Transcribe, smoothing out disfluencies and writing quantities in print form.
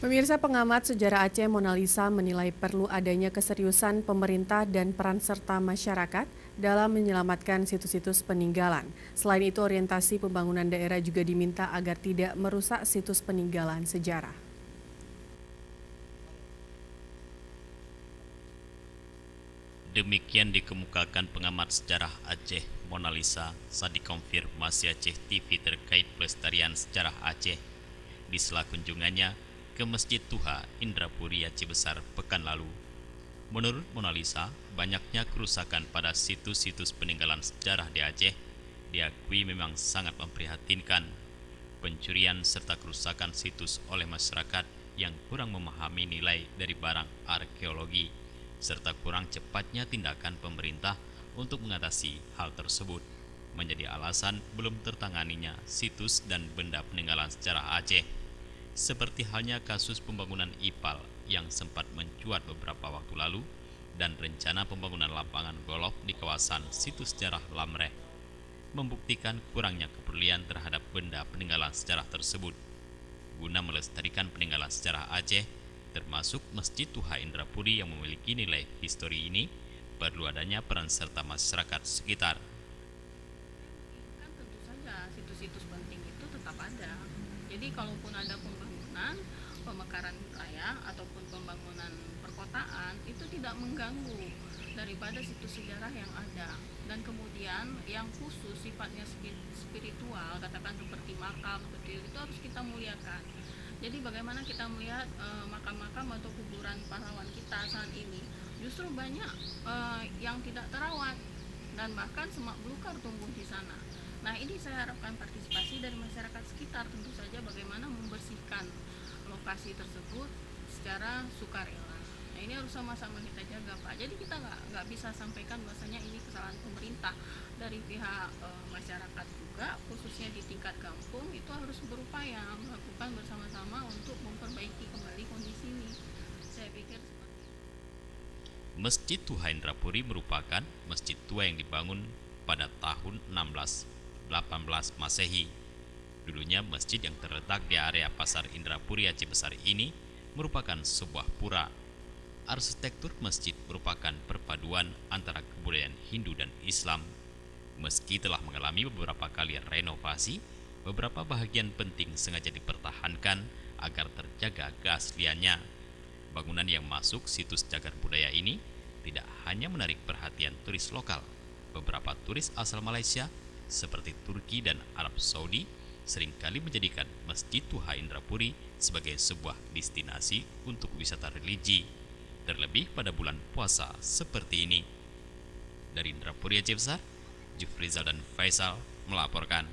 Pemirsa pengamat sejarah Aceh Mona Lisa menilai perlu adanya keseriusan pemerintah dan peran serta masyarakat dalam menyelamatkan situs-situs peninggalan. Selain itu, orientasi pembangunan daerah juga diminta agar tidak merusak situs peninggalan sejarah. Demikian dikemukakan pengamat sejarah Aceh Mona Lisa saat dikonfirmasi Aceh TV terkait pelestarian sejarah Aceh di sela kunjungannya ke Masjid Tuha Indrapuri Aceh Besar pekan lalu. Menurut Mona Lisa, banyaknya kerusakan pada situs-situs peninggalan sejarah di Aceh diakui memang sangat memprihatinkan. Pencurian serta kerusakan situs oleh masyarakat yang kurang memahami nilai dari barang arkeologi serta kurang cepatnya tindakan pemerintah untuk mengatasi hal tersebut menjadi alasan belum tertanganinya situs dan benda peninggalan sejarah Aceh. Seperti halnya kasus pembangunan IPAL yang sempat mencuat beberapa waktu lalu dan rencana pembangunan lapangan golf di kawasan situs sejarah Lamreh membuktikan kurangnya kepedulian terhadap benda peninggalan sejarah tersebut. Guna melestarikan peninggalan sejarah Aceh, termasuk Masjid Tuha Indrapuri yang memiliki nilai histori ini, perlu adanya peran serta masyarakat sekitar. Kan tentu saja situs-situs penting itu tetap ada. Jadi kalaupun ada pembangunan, pemekaran raya ataupun pembangunan perkotaan itu tidak mengganggu daripada situs sejarah yang ada. Dan kemudian yang khusus sifatnya spiritual, katakan seperti makam seperti itu harus kita muliakan. Jadi bagaimana kita melihat makam-makam atau kuburan pahlawan kita saat ini justru banyak yang tidak terawat dan bahkan semak belukar tumbuh di sana. Nah, ini saya harapkan partisipasi dari masyarakat sekitar, tentu saja bagaimana membersihkan lokasi tersebut secara sukarela. Nah, ini harus sama-sama kita jaga, Pak. Jadi kita nggak bisa sampaikan bahwasanya ini kesalahan pemerintah. Dari pihak masyarakat juga, khususnya di tingkat kampung, itu harus berupaya melakukan bersama-sama untuk memperbaiki kembali kondisi ini. Saya pikir seperti itu. Masjid Tuha Indrapuri merupakan masjid tua yang dibangun pada tahun 1618 Masehi. Dulunya masjid yang terletak di area Pasar Indrapuri Aceh Besar ini merupakan sebuah pura. Arsitektur masjid merupakan perpaduan antara kebudayaan Hindu dan Islam. Meski telah mengalami beberapa kali renovasi, beberapa bahagian penting sengaja dipertahankan agar terjaga keasliannya. Bangunan yang masuk situs cagar budaya ini tidak hanya menarik perhatian turis lokal. Beberapa turis asal Malaysia seperti Turki dan Arab Saudi seringkali menjadikan Masjid Tuha Indrapuri sebagai sebuah destinasi untuk wisata religi, terlebih pada bulan puasa seperti ini. Dari Indrapuri Aceh Besar, Jufrizal dan Faisal melaporkan.